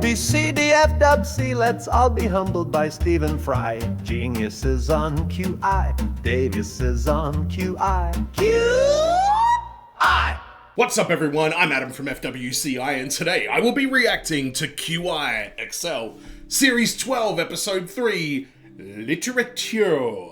ABC, DFWC, let's all be humbled by Stephen Fry. Genius is on QI, Davis is on QI. QI! What's up everyone, I'm Adam from FWCI and today I will be reacting to QI Excel Series 12 Episode 3, Literature.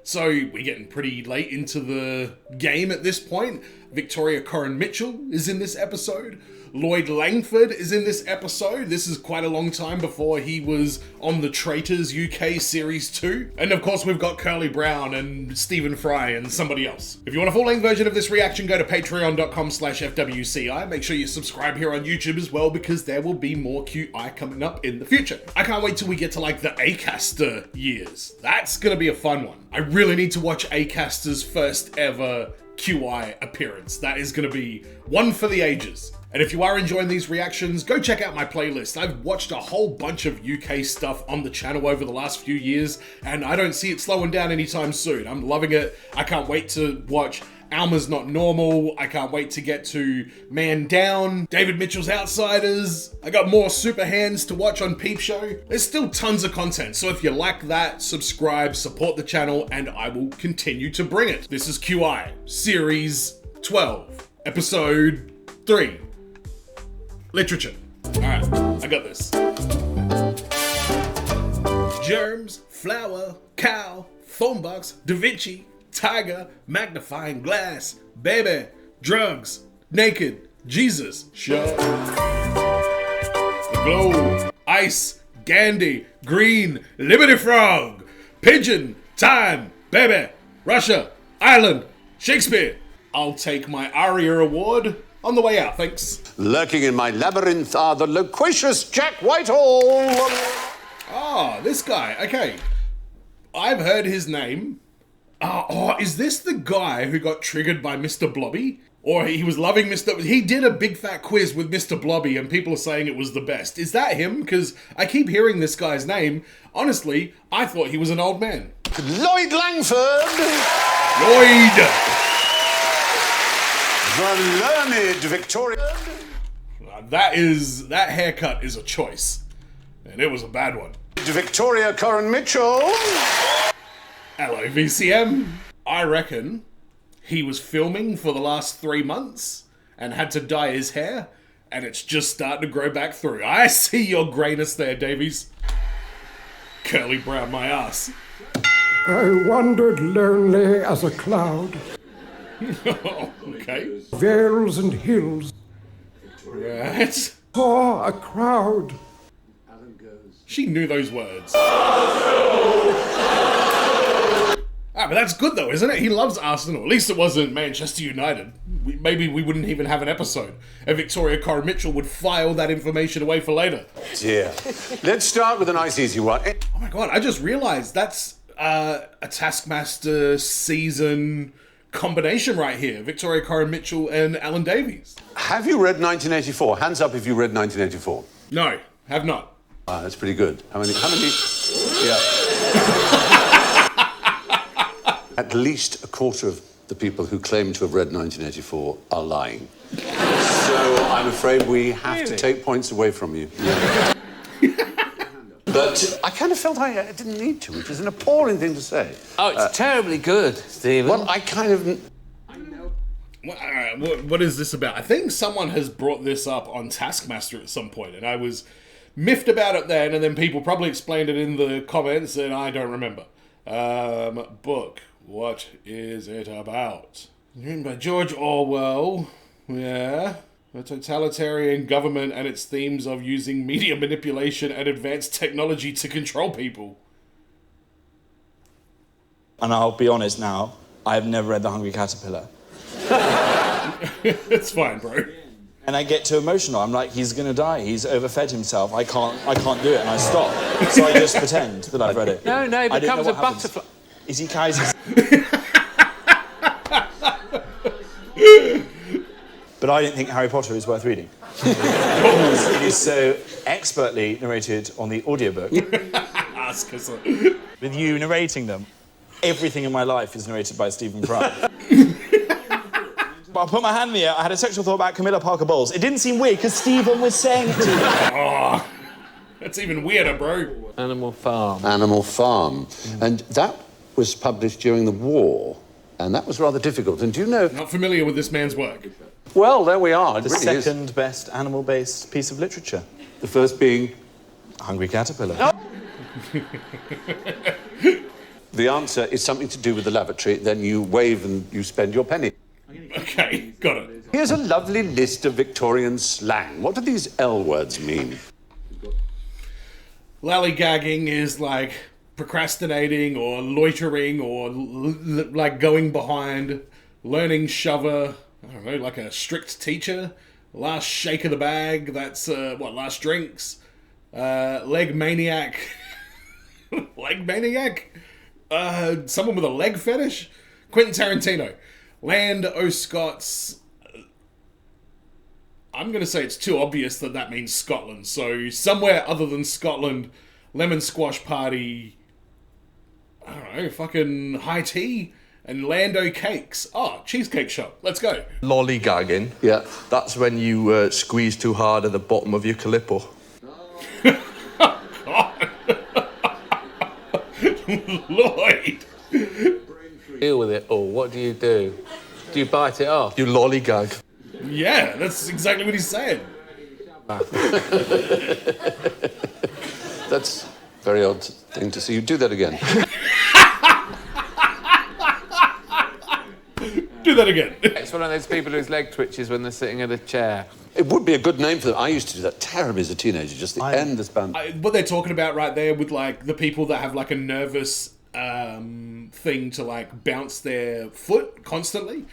So we're getting pretty late into the game at this point. Victoria Coren Mitchell is in this episode. Lloyd Langford is in this episode. This is quite a long time before he was on the Traitors UK Series 2. And of course we've got Curly Brown and Stephen Fry and somebody else. If you want a full-length version of this reaction, go to patreon.com/FWCI. Make sure you subscribe here on YouTube as well because there will be more QI coming up in the future. I can't wait till we get to like the Acaster years. That's gonna be a fun one. I really need to watch Acaster's first ever QI appearance. That is gonna be one for the ages. And if you are enjoying these reactions, go check out my playlist. I've watched a whole bunch of UK stuff on the channel over the last few years, and I don't see it slowing down anytime soon. I'm loving it. I can't wait to watch Alma's Not Normal. I can't wait to get to Man Down, David Mitchell's Outsiders. I got more Super Hands to watch on Peep Show. There's still tons of content, so if you like that, subscribe, support the channel, and I will continue to bring it. This is QI, Series 12, Episode 3. Literature. Alright, I got this. Germs, flower, cow, phone box, Da Vinci, tiger, magnifying glass, baby, drugs, naked, Jesus, shut. The globe, ice, Gandhi, green, Liberty Frog, pigeon, time, baby, Russia, Ireland, Shakespeare. I'll take my ARIA award on the way out, thanks. Lurking in my labyrinth are the loquacious Jack Whitehall. Ah, this guy. Okay. I've heard his name. Is this the guy who got triggered by Mr. Blobby? Or he was loving Mr. He did a big fat quiz with Mr. Blobby and people are saying it was the best. Is that him? Because I keep hearing this guy's name. Honestly, I thought he was an old man. Lloyd Langford. Lloyd! The learned Victoria. That haircut is a choice. And it was a bad one. Victoria Coren Mitchell. Hello, VCM. I reckon he was filming for the last 3 months and had to dye his hair, and it's just starting to grow back through. I see your grayness there, Davies. Curly Brown, my ass. I wandered lonely as a cloud. Okay. Vales and hills. Right. Saw a crowd. She knew those words. But that's good though, isn't it? He loves Arsenal. At least it wasn't Manchester United. Maybe we wouldn't even have an episode. And Victoria Coren Mitchell would file that information away for later. Dear. Let's start with a nice easy one. Oh my god, I just realized that's a Taskmaster season combination right here. Victoria Coren Mitchell and Alan Davies. Have you read 1984? Hands up if you read 1984. No, have not. That's pretty good. How many? Yeah. At least a quarter of the people who claim to have read 1984 are lying. So I'm afraid we have to take points away from you. Yeah. But I kind of felt I didn't need to, which is an appalling thing to say. Oh, it's terribly good, Stephen. Well, I kind of... What is this about? I think someone has brought this up on Taskmaster at some point, and I was miffed about it then, and then people probably explained it in the comments, and I don't remember. Book. What is it about? Written by George Orwell. Yeah. A totalitarian government and its themes of using media manipulation and advanced technology to control people. And I'll be honest now, I have never read The Hungry Caterpillar. It's fine, bro. And I get too emotional. I'm like, he's gonna die. He's overfed himself. I can't do it, and I stop. So I just pretend that I've read it. No, it becomes a butterfly. Is he Kaiser? But I didn't think Harry Potter is worth reading. It is so expertly narrated on the audiobook. Ask us. With you narrating them, everything in my life is narrated by Stephen Fry. But I'll put my hand in the air. I had a sexual thought about Camilla Parker Bowles. It didn't seem weird because Stephen was saying it to me. Oh, That's even weirder, bro. Animal Farm. Animal Farm. And that was published during the war, and that was rather difficult. And do you know... Not familiar with this man's work. Well, there we are. It The really is. second best animal-based piece of literature. The first being... Hungry Caterpillar. The answer is something to do with the lavatory. Then you wave and you spend your penny. Okay, got it. Here's a lovely list of Victorian slang. What do these L words mean? Lollygagging is like procrastinating or loitering or like going behind. Learning shover, I don't know, like a strict teacher. Last shake of the bag, that's last drinks. Leg maniac. Leg maniac? Someone with a leg fetish? Quentin Tarantino. Land O'Scott's... I'm going to say it's too obvious that that means Scotland. So somewhere other than Scotland, lemon squash party, I don't know, fucking high tea, and Lando cakes. Oh, cheesecake shop. Let's go. Lollygagging. Yeah. That's when you squeeze too hard at the bottom of your calippo. Lloyd. Deal with it all. What do you do? Do you bite it off? You lollygag. Yeah, that's exactly what he's saying. That's a very odd thing to see. You do that again. Do that again. It's one of those people whose leg twitches when they're sitting in a chair. It would be a good name for them. I used to do that terribly as a teenager, just the end this band. What they're talking about right there with like the people that have like a nervous thing to like bounce their foot constantly.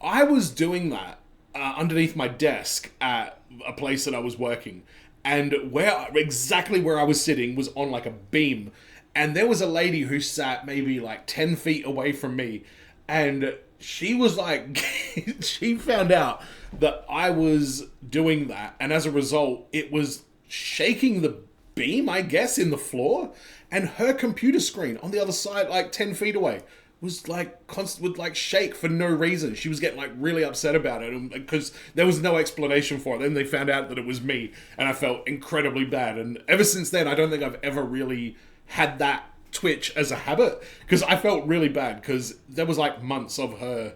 I was doing that underneath my desk at a place that I was working, and exactly where I was sitting was on like a beam, and there was a lady who sat maybe like 10 feet away from me, and she was like, she found out that I was doing that, and as a result, it was shaking the beam, I guess, in the floor, and her computer screen on the other side, like 10 feet away, was like would like shake for no reason. She was getting like really upset about it because there was no explanation for it. Then they found out that it was me, and I felt incredibly bad. And ever since then, I don't think I've ever really had that twitch as a habit, because I felt really bad because there was like months of her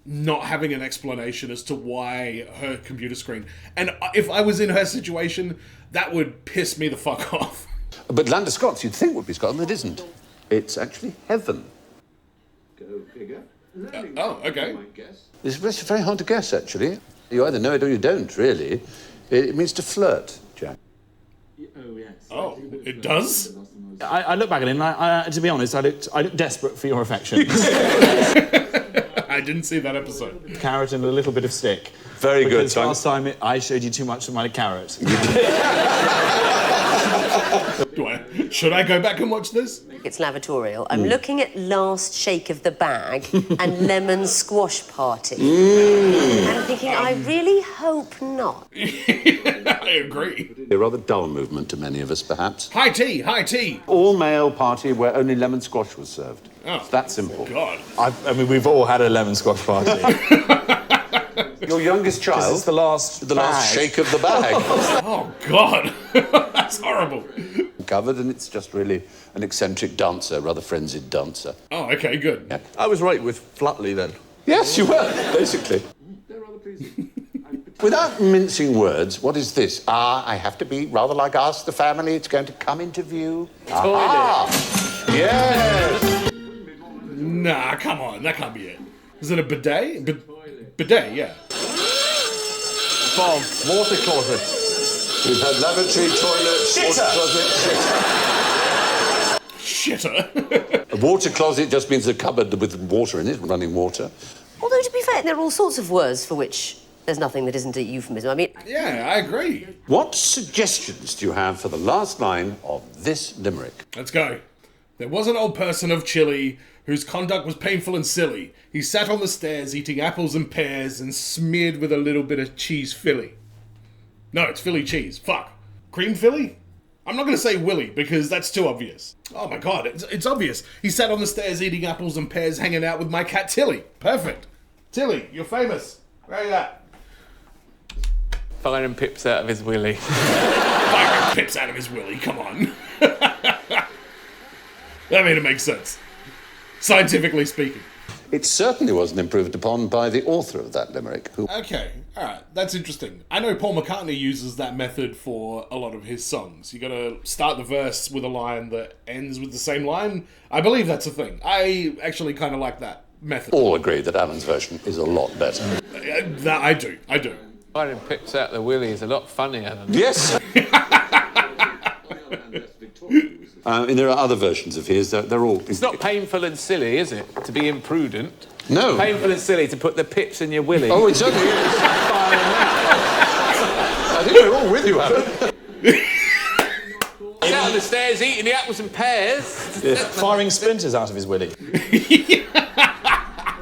not having an explanation as to why her computer screen. And if I was in her situation, that would piss me the fuck off. But Land of Scots, you'd think would be Scotland. It isn't. It's actually heaven. Go figure. Oh, okay. It's very hard to guess, actually. You either know it or you don't, really. It means to flirt, Jack. Oh, it does? I look back at it, and to be honest, I looked desperate for your affection. I didn't see that episode. Carrot and a little bit of stick. Very good. Because last time I showed you too much of my carrot. Should I go back and watch this? It's lavatorial. I'm looking at Last Shake of the Bag and Lemon Squash Party. And I'm thinking, I really hope not. I agree. A rather dull movement to many of us, perhaps. High tea, high tea. All-male party where only lemon squash was served. Oh, it's that simple. God. I mean, we've all had a lemon squash party. Your youngest child? This is the last shake of the bag. Oh, God. That's horrible. Covered, and it's just really an eccentric dancer, rather frenzied dancer. Oh, okay, good. Yeah. I was right with Flatley then. Yes, you were, basically. Without mincing words, what is this? I have to be rather like us, the family. It's going to come into view. Ah, yes. Nah, come on. That can't be it. Is it a bidet? Bidet, yeah. Bomb. Water closet. We've had lavatory, toilet, water closet, Shitter. A water closet just means a cupboard with water in it, running water. Although, to be fair, there are all sorts of words for which there's nothing that isn't a euphemism. I mean... Yeah, I agree. What suggestions do you have for the last line of this limerick? Let's go. There was an old person of Chile whose conduct was painful and silly. He sat on the stairs eating apples and pears and smeared with a little bit of cheese Philly. No, it's Philly cheese. Fuck. Cream Philly? I'm not going to say Willy because that's too obvious. Oh my God, it's obvious. He sat on the stairs eating apples and pears hanging out with my cat Tilly. Perfect. Tilly, you're famous. Where are you at? Firing pips out of his willy. Firing firing pips out of his willy, come on. I mean, it makes sense. Scientifically speaking. It certainly wasn't improved upon by the author of that limerick, who... Okay, alright, that's interesting. I know Paul McCartney uses that method for a lot of his songs. You gotta start the verse with a line that ends with the same line. I believe that's a thing. I actually kind of like that method. all agree that Alan's version is a lot better. That I do. Firing pips out the willy is a lot funnier than Yes! And there are other versions of his. They're all... It's not painful and silly, is it, to be imprudent? No. Painful and silly to put the pips in your willy. Oh, it certainly is. I think we're all with you, Alan. He's out on the stairs eating the apples and pears. Yeah. Firing splinters out of his willy.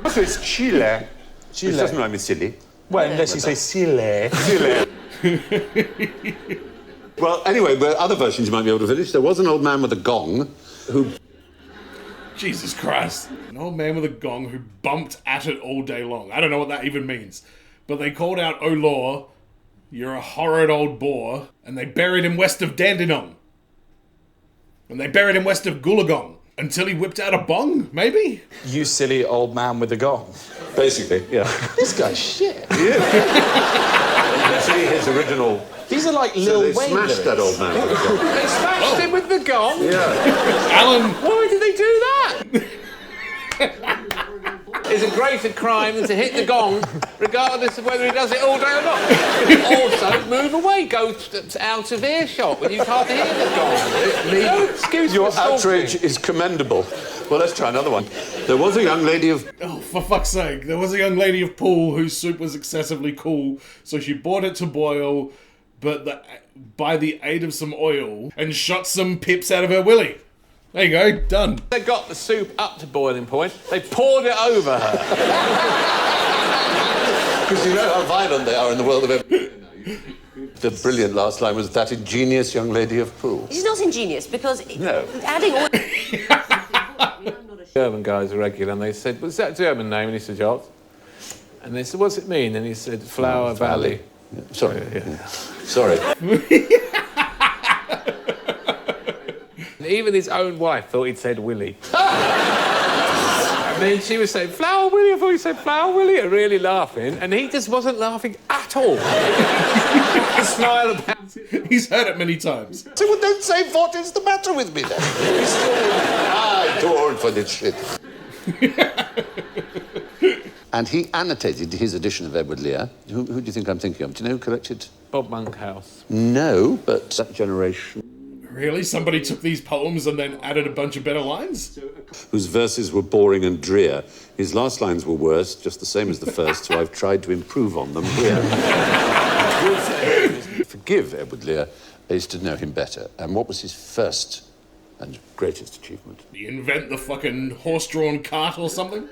So it's Chile. Chile. Which doesn't rhyme with silly. Well, unless you say Chile. Well, anyway, there are other versions you might be able to finish. There was an old man with a gong who... Jesus Christ. An old man with a gong who bumped at it all day long. I don't know what that even means. But they called out, "Oh law, you're a horrid old bore," and they buried him west of Dandenong. And they buried him west of Goolagong. Until he whipped out a bong, maybe? You silly old man with a gong. Basically, yeah. This guy's shit. You see his original... These are like So Lil they Wayne smashed that old man with a gong. They smashed him with the gong? Yeah. Alan... Why did they do that? It's a greater crime than to hit the gong, regardless of whether he does it all day or not. Also, move away, go out of earshot when you can't hear the gong. No excuse Your for stalking. outrage is commendable. Well, let's try another one. There was a young lady of... Oh, for fuck's sake. There was a young lady of Poole whose soup was excessively cool, so she brought it to boil, but by the aid of some oil, and shot some pips out of her willy. There you go, done. They got the soup up to boiling point, they poured it over her. Because you know how violent they are in the world of... The brilliant last line was that ingenious young lady of Poole. It's not ingenious because No. adding oil. German guys are regular, and they said, "What's that German name?" And he said, "Jobs." And they said, "What's it mean?" And he said, "Flower Valley." Yeah. Sorry. Yeah. Sorry. And even his own wife thought he'd said Willie. And then she was saying, "Flower Willie," I thought he said Flower Willie, and really laughing, and he just wasn't laughing at all. He smiled about it. He's heard it many times. So well, don't say what is the matter with me then. I torn for this shit. And he annotated his edition of Edward Lear. Who do you think I'm thinking of? Do you know who collected? Bob Monkhouse. No, but that generation. Really? Somebody took these poems and then added a bunch of better lines? Whose verses were boring and drear. His last lines were worse, just the same as the first, so I've tried to improve on them here. Forgive Edward Lear, I used to know him better. And what was his first and greatest achievement? You invent the fucking horse-drawn cart or something?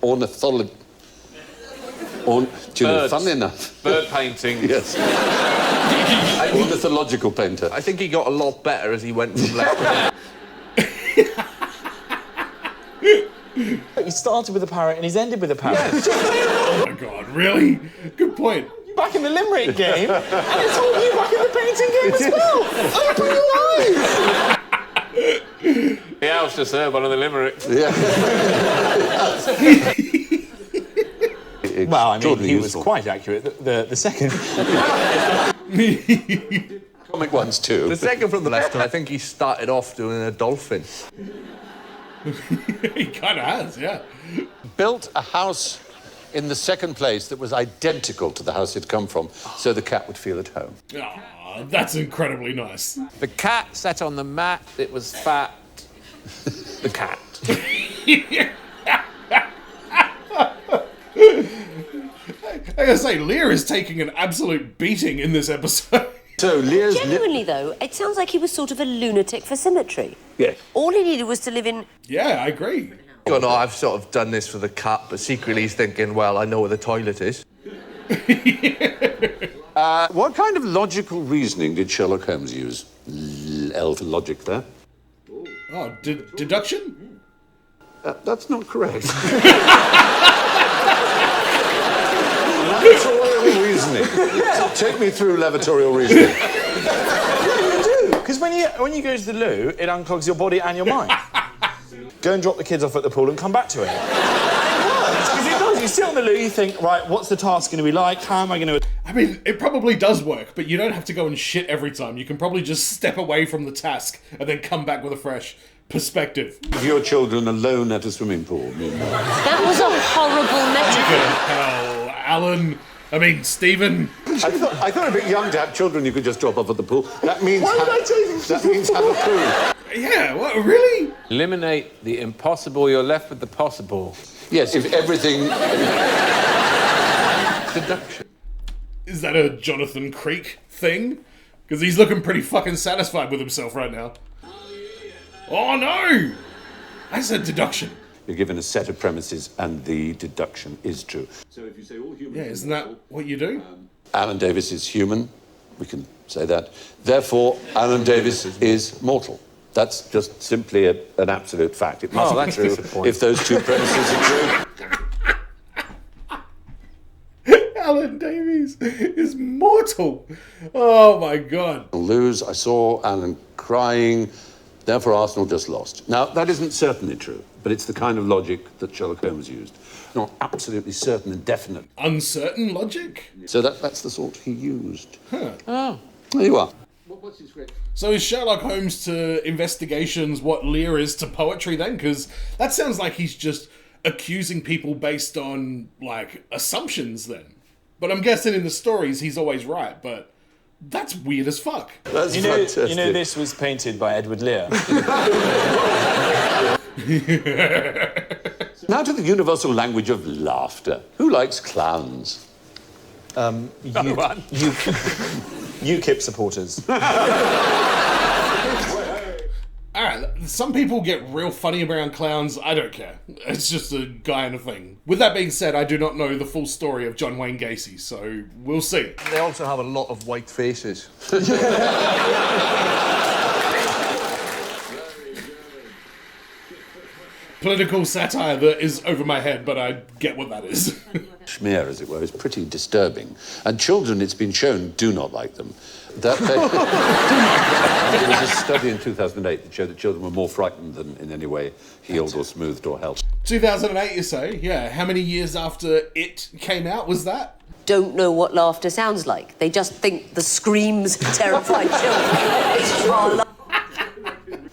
Ornithology. Do you know, Birds. funnily enough... Bird painting. Yes. Ornithological painter. I think he got a lot better as he went from left to right. He started with a parrot and he's ended with a parrot. Oh my god, really? Good point. Back in the limerick game, and it's all you back in the painting game as well. Open your eyes! The house just heard one of the limericks. Yeah. Well, I mean, he was useful. quite accurate. The second. Comic ones too. The second from the left, I think he started off doing a dolphin. He kind of has, yeah. Built a house in the second place that was identical to the house he'd come from, so the cat would feel at home. Aw, that's incredibly nice. The cat sat on the mat, it was fat. The cat. I gotta say, Lear is taking an absolute beating in this episode. So Lear's... Genuinely, though, it sounds like he was sort of a lunatic for symmetry. Yes. All he needed was to live in. Yeah, I agree. You know, I've sort of done this for the cat, but secretly he's thinking, well, I know where the toilet is. What kind of logical reasoning did Sherlock Holmes use? L for logic there. Oh, deduction? That's not correct. Levatorial reasoning. Take me through levatorial reasoning. when you go to the loo, it unclogs your body and your mind. Go and drop the kids off at the pool and come back to it. Because it does. You sit on the loo, you think, right, what's the task going to be like? How am I going to... I mean, it probably does work, but you don't have to go and shit every time. You can probably just step away from the task and then come back with a fresh perspective. If your children alone at a swimming pool. That was a horrible metaphor. Hell, Alan. I mean, Stephen. I thought a bit young to have children you could just drop off at the pool. That means that means have a pool. Yeah, what, really? Eliminate the impossible, you're left with the possible. Yes, if everything... Deduction. Is that a Jonathan Creek thing? Because he's looking pretty fucking satisfied with himself right now. Oh no! I said deduction. You're given a set of premises and the deduction is true. So if you say all humans... Yeah, isn't that what you do? Alan Davis is human. We can say that. Therefore, Alan Davis is mortal. That's just simply an absolute fact. It must be true if those two premises are true. Alan Davies is mortal. Oh my god. Lose. I saw Alan crying. Therefore, Arsenal just lost. Now, that isn't certainly true, but it's the kind of logic that Sherlock Holmes used. Not absolutely certain and definite. Uncertain logic? So that's the sort he used. Huh. Oh. There you are. So is Sherlock Holmes to investigations what Lear is to poetry then? Because that sounds like he's just accusing people based on, like, assumptions then. But I'm guessing in the stories he's always right, but that's weird as fuck. That's fantastic. You know this was painted by Edward Lear. Now to the universal language of laughter. Who likes clowns? UKIP supporters. Alright, some people get real funny around clowns. I don't care. It's just a guy and a thing. With that being said, I do not know the full story of John Wayne Gacy, so we'll see. They also have a lot of white faces. Political satire that is over my head, but I get what that is. Schmear, as it were, is pretty disturbing. And children, it's been shown, do not like them. There was a study in 2008 that showed that children were more frightened than in any way healed or smoothed or helped. 2008, you say? Yeah. How many years after it came out was that? Don't know what laughter sounds like. They just think the screams terrify children.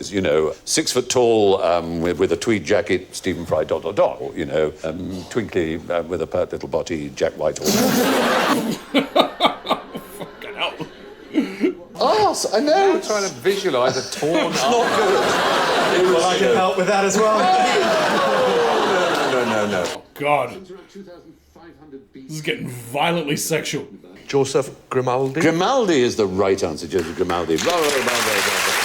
You know, 6 foot tall with a tweed jacket, Stephen Fry, ... Or, you know, twinkly with a pert little body, Jack Whitehall. Fucking hell. Oh, I know. I'm trying to visualise a torn arm. Not good. Well, I can help with that as well. No. Oh, God. This is getting violently sexual. Joseph Grimaldi. Grimaldi is the right answer, Joseph Grimaldi. Blah, blah, blah, blah, blah.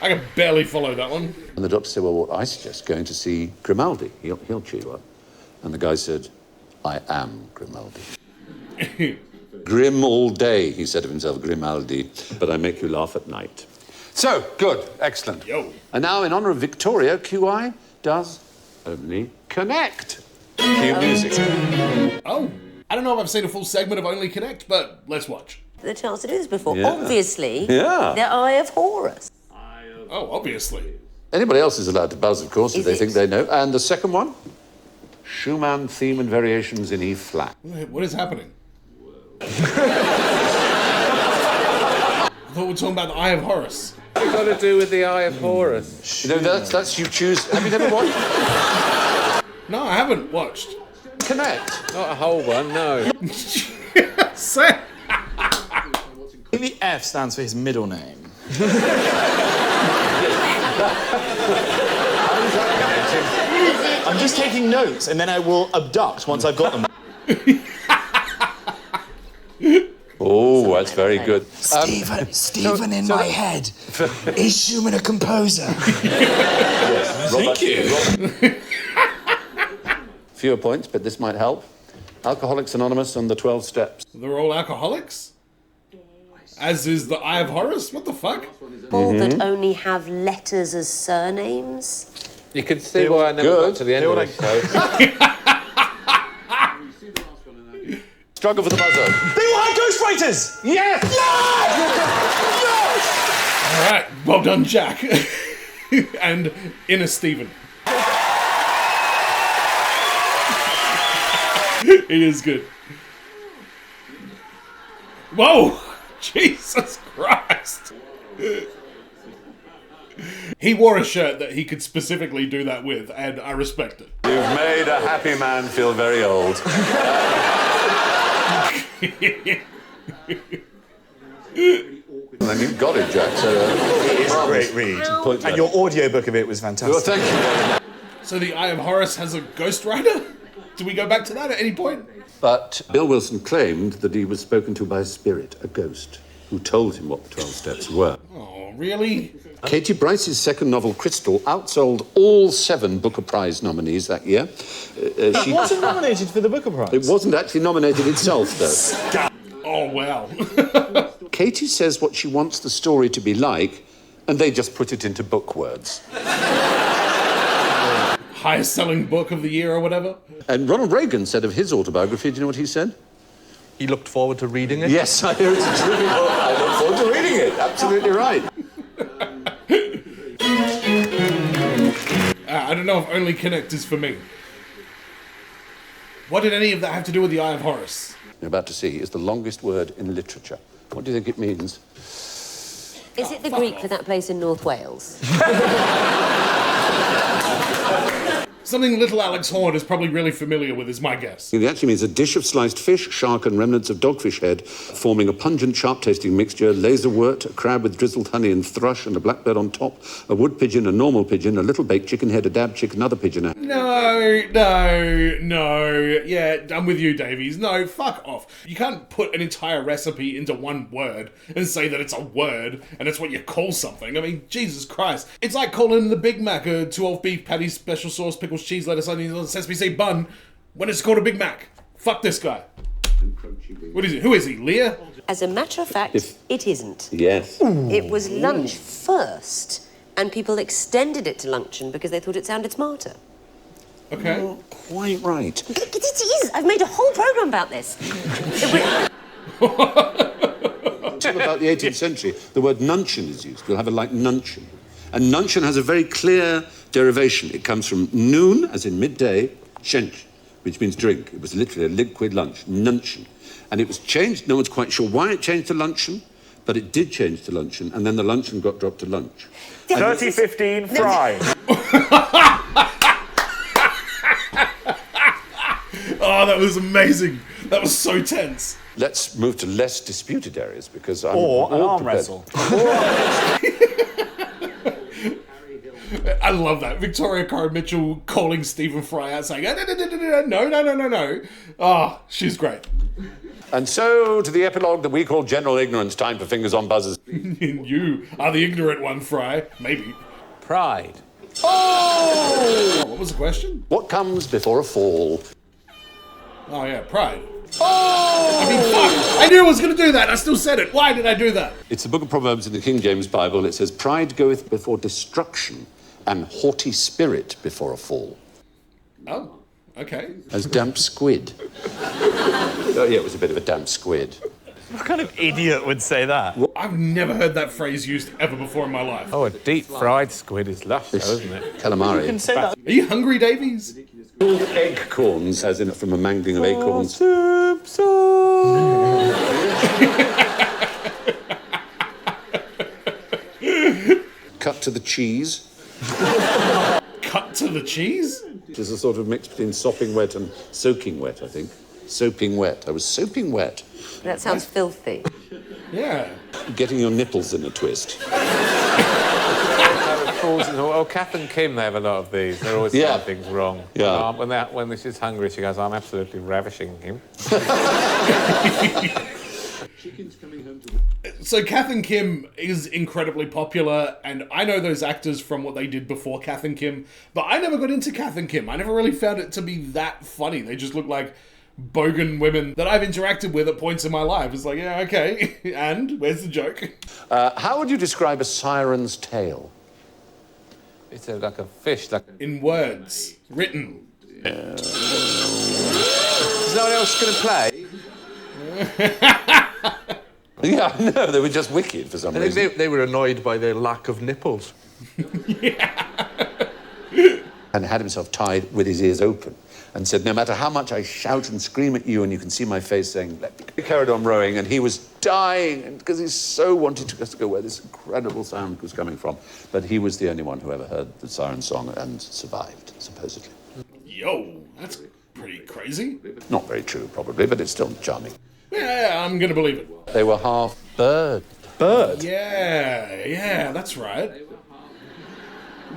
I can barely follow that one. And the doctor said, well, I suggest going to see Grimaldi. He'll cheer you up. And the guy said, I am Grimaldi. Grim all day, he said of himself, Grimaldi, but I make you laugh at night. So, good, excellent. Yo. And now, in honour of Victoria, QI does only connect. Cue music. Oh, I don't know if I've seen a full segment of Only Connect, but let's watch. The chance to do this before. Yeah. Obviously, Yeah. the Eye of Horus. Oh, obviously. Anybody else is allowed to buzz, of course, if Is they it? think they know. And the second one, Schumann theme and variations in E flat. What is happening? I thought we were talking about the Eye of Horus. What's it got to do with the Eye of Horus? You know, that's you choose. Have you never watched? No, I haven't watched. Connect. Not a whole one, no. Say. The F stands for his middle name. I'm just taking notes, and then I will abduct once I've got them. Oh, that's very good. Stephen in my head. Is Schumann a composer? Thank you. Fewer points, but this might help. Alcoholics Anonymous on the 12 steps. They're all alcoholics? As is the Eye of Horus? What the fuck? People that only have letters as surnames. You can see why I never got to the end of this show. Struggle for the buzzer. They all had Ghost Traitors! Yes! All right, well done, Jack. And Inner Stephen. He is good. Whoa! Jesus Christ! He wore a shirt that he could specifically do that with, and I respect it. You've made a happy man feel very old. And then you got it, Jack. So, It's a great read. And your audiobook of it was fantastic. well, thank you very much. So the Eye of Horus has a Ghost Rider? Do we go back to that at any point? But Bill Wilson claimed that he was spoken to by a spirit, a ghost, who told him what the 12 steps were. Oh, really? Katie Bryce's second novel, Crystal, outsold all 7 Booker Prize nominees that year. It wasn't nominated for the Booker Prize. It wasn't actually nominated itself, though. Oh, wow. Katie says what she wants the story to be like, and they just put it into book words. Highest selling book of the year or whatever? And Ronald Reagan said of his autobiography, do you know what he said? He looked forward to reading it. Yes, I hear it's a terrific book. I look forward to reading it. Absolutely right. I don't know if Only Connect is for me. What did any of that have to do with the Eye of Horus? You're about to see is the longest word in literature. What do you think it means? Is it the Greek for that place in North Wales? Something little Alex Horn is probably really familiar with, is my guess. It actually means a dish of sliced fish, shark, and remnants of dogfish head, forming a pungent, sharp-tasting mixture, laserwort, a crab with drizzled honey and thrush, and a blackbird on top, a wood pigeon, a normal pigeon, a little baked chicken head, a dab chicken, another pigeon. No. Yeah, I'm with you, Davies. No, fuck off. You can't put an entire recipe into one word and say that it's a word and it's what you call something. I mean, Jesus Christ. It's like calling the Big Mac a 12 beef patty, special sauce, pickles, cheese, lettuce, onions, sesame seed bun when it's called a Big Mac. Fuck this guy. What is it? Who is he? Lear? As a matter of fact, it isn't. Yes. It was lunch first, and people extended it to luncheon because they thought it sounded smarter. Okay. Quite right. It is. I've made a whole programme about this. Until about the 18th century, the word nuncheon is used. You'll have a like nuncheon. And nuncheon has a very clear derivation. It comes from noon, as in midday, schench, which means drink. It was literally a liquid lunch, nuncheon. And it was changed, no one's quite sure why it changed to luncheon, but it did change to luncheon, and then the luncheon got dropped to lunch. 3015 fry. Oh, that was amazing. That was so tense. Let's move to less disputed areas, because I'm Or an all arm prepared. wrestle. I love that. Victoria Cara Mitchell calling Stephen Fry out saying, no. Oh, she's great. And so to the epilogue that we call general ignorance, time for fingers on buzzers. You are the ignorant one, Fry. Maybe. Pride. Oh! What was the question? What comes before a fall? Oh, yeah, pride. Oh! I mean, fuck! I knew I was going to do that. I still said it. Why did I do that? It's the book of Proverbs in the King James Bible. It says, pride goeth before destruction, and haughty spirit before a fall. Oh, okay. As damp squid. Oh, yeah, it was a bit of a damp squid. What kind of idiot would say that? I've never heard that phrase used ever before in my life. Oh, a deep-fried squid is lush, though, isn't it? Calamari. You can say that. Are you hungry, Davies? Acorns, as in from a mangling of acorns. Cut to the cheese. Cut to the cheese? Which is a sort of mix between sopping wet and soaking wet, I think. Soaping wet. I was soaping wet. That sounds filthy. Yeah. Getting your nipples in a twist. Oh, Kath and Kim, they have a lot of these. They're always Yeah. saying things wrong. Yeah. When she's hungry, she goes, I'm absolutely ravishing him. So Kath and Kim is incredibly popular, and I know those actors from what they did before Kath and Kim, but I never got into Kath and Kim. I never really found it to be that funny. They just look like bogan women that I've interacted with at points in my life. It's like, yeah, okay, and where's the joke? How would you describe a siren's tale? It's like a fish, like... In words, written. Is no one else going to play? Yeah, I know, they were just wicked for some I reason. think they were annoyed by their lack of nipples. And had himself tied with his ears open and said, no matter how much I shout and scream at you, and you can see my face saying, let me. He carried on rowing, and he was dying because he so wanted to just go where this incredible sound was coming from. But he was the only one who ever heard the siren song and survived, supposedly. Yo, that's pretty crazy. Not very true, probably, but it's still charming. Yeah, I'm gonna believe it. They were half bird. Bird? Yeah, that's right.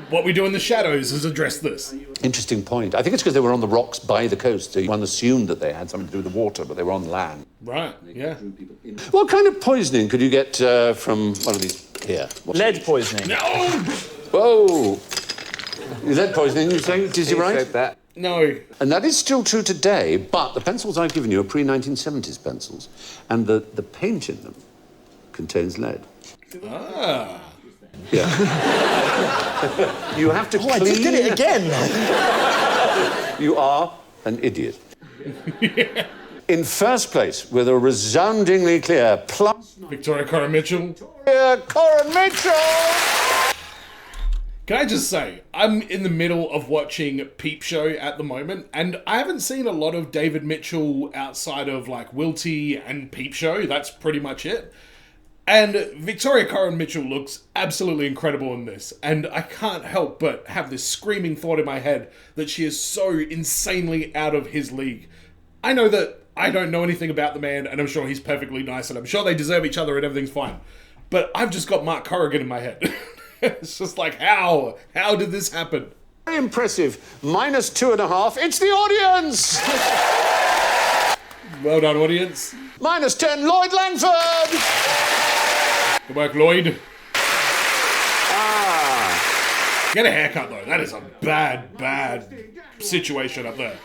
What We Do in the Shadows has addressed this. Interesting point. I think it's because they were on the rocks by the coast, so one assumed that they had something to do with the water, but they were on land. Right, yeah. What kind of poisoning could you get from one of these here? Lead poisoning. No! Whoa! Lead poisoning, you say? Is he right? Said that. No. And that is still true today, but the pencils I've given you are pre-1970s pencils, and the paint in them contains lead. Ah. Yeah. You have to clean... I just did it again. You are an idiot. In first place, with a resoundingly clear plus... Victoria Coren Mitchell. Coren Mitchell! Can I just say, I'm in the middle of watching Peep Show at the moment, and I haven't seen a lot of David Mitchell outside of, like, Wilty and Peep Show. That's pretty much it. And Victoria Coren Mitchell looks absolutely incredible in this, and I can't help but have this screaming thought in my head that she is so insanely out of his league. I know that I don't know anything about the man, and I'm sure he's perfectly nice, and I'm sure they deserve each other and everything's fine. But I've just got Mark Corrigan in my head. It's just like, how? How did this happen? Very impressive. -2.5. It's the audience! Well done, audience. -10, Lloyd Langford! Good work, Lloyd. Ah. Get a haircut, though. That is a bad situation up there.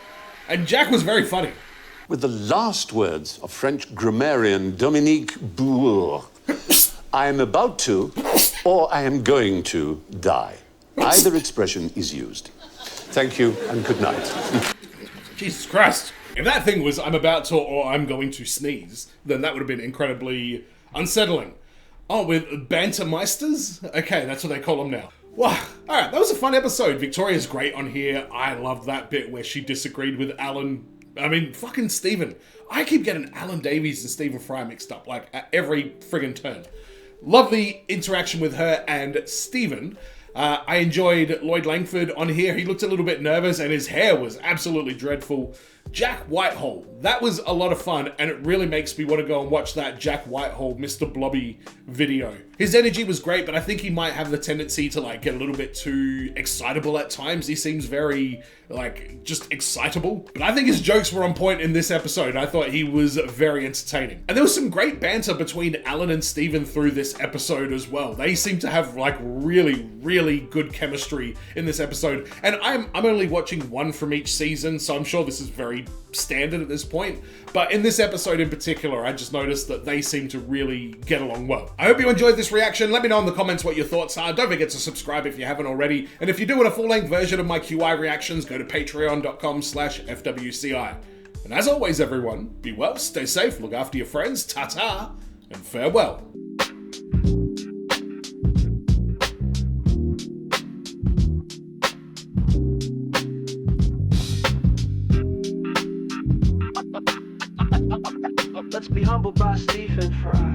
And Jack was very funny. With the last words of French grammarian Dominique Bourg, I am about to, or I am going to, die. Either expression is used. Thank you, and good night. Jesus Christ. If that thing was I'm about to or I'm going to sneeze, then that would have been incredibly unsettling. Oh, with Bantermeisters? Okay, that's what they call them now. Wow. Alright, that was a fun episode. Victoria's great on here. I loved that bit where she disagreed with fucking Stephen. I keep getting Alan Davies and Stephen Fry mixed up, like, at every friggin' turn. Love the interaction with her and Stephen. I enjoyed Lloyd Langford on here. He looked a little bit nervous and his hair was absolutely dreadful. Jack Whitehall, that was a lot of fun, and it really makes me want to go and watch that Jack Whitehall Mr. Blobby video. His energy was great, but I think he might have the tendency to like get a little bit too excitable at times. He seems very like just excitable, but I think his jokes were on point in this episode. I thought he was very entertaining. And there was some great banter between Alan and Stephen through this episode as well. They seem to have like really good chemistry in this episode. And I'm only watching one from each season, so I'm sure this is very standard at this point. But in this episode in particular, I just noticed that they seem to really get along well. I hope you enjoyed this reaction. Let me know in the comments what your thoughts are. Don't forget to subscribe if you haven't already. And if you do want a full-length version of my QI reactions, go to patreon.com/FWCI. And as always, everyone, be well, stay safe, look after your friends, ta-ta, and farewell. Let's be humbled by Stephen Fry.